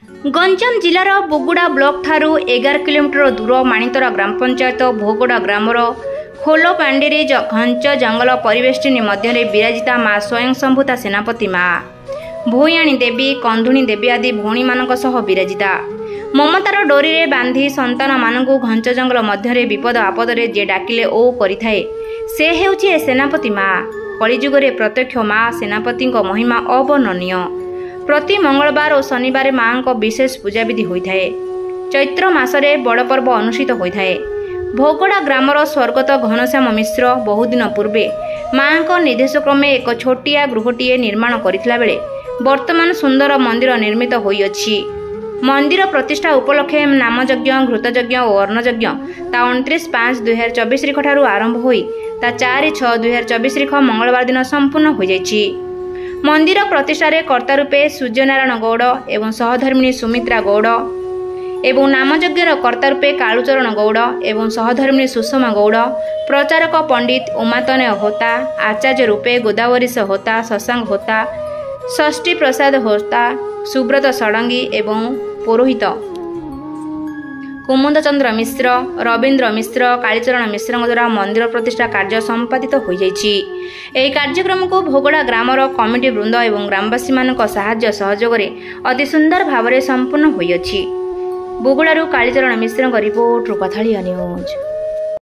Ganjam जिलार Buguda block ठारू 11 kilometre दूर माणितरा ग्राम panchayat Bhogra grammar खोलपांडी घंच जंगल परिवेष्टिनी मध्य विराजिता माँ स्वयं संभूता सेनापति माँ भूयाणी देवी कंधुणी देवी आदि भौणी मानक सह विराजिता ममतार डोरी रे बांधी संतान मानकु घंच जंगल मध्य विपद आपदरे जे डाकिले ओ करिथाए से हेउछि ए सेनापति माँ। कलिजुगरे प्रत्यक्ष माँ सेनापति महिमा अवर्णनीय। प्रति मंगलवार और शनिवार माँ को विशेष पूजाविधि होता है। चैत्र मासरे बड़ पर्व अनुष्ठित होता है। भोगड़ा ग्रामर स्वर्गत घनश्याम मिश्र बहुदिन पूर्वे माँ को निर्देशक्रमे एक छोटिया गृहटीए निर्माण करथिला बेले वर्तमान सुंदर मंदिर निर्मित होइअछि। मंदिर प्रतिष्ठा उपलक्षे नामयज्ञ घृतयज्ञ और अन्नयज्ञ ता 29/5/2024 तारिख ठारू आरंभ होई ता 4/6/2024 मंगलवार दिन संपूर्ण हो जाइछि। मंदिर प्रतिष्ठार कर्ता रूपे सूर्यनारायण गौड़ एवं सहधर्मिणी सुमित्रा गौड़ एवं नामयज्ञर कर्ता रूपे कालुचरण गौड़ एवं सहधर्मिणी सुषमा गौड़ प्रचारक पंडित उमातनय होता आचार्य रूपे गोदावरीश होता शशांक होता षष्ठी प्रसाद होता सुब्रत षडंगी एवं पुरोहित कुमुद चंद्र मिश्र रवींद्र मिश्र कालीचरण मिश्र द्वारा मंदिर प्रतिष्ठा कार्य संपादित हो जाइछि। एही कार्यक्रम को भोगड़ा ग्रामर कमिटी वृंद एवं ग्रामवासी मानक साहाय्य सहयोग अति सुंदर भाव संपूर्ण होइअछि। भोगड़ारू कालीचरण मिश्र रिपोर्ट रूपाथालिया न्यूज।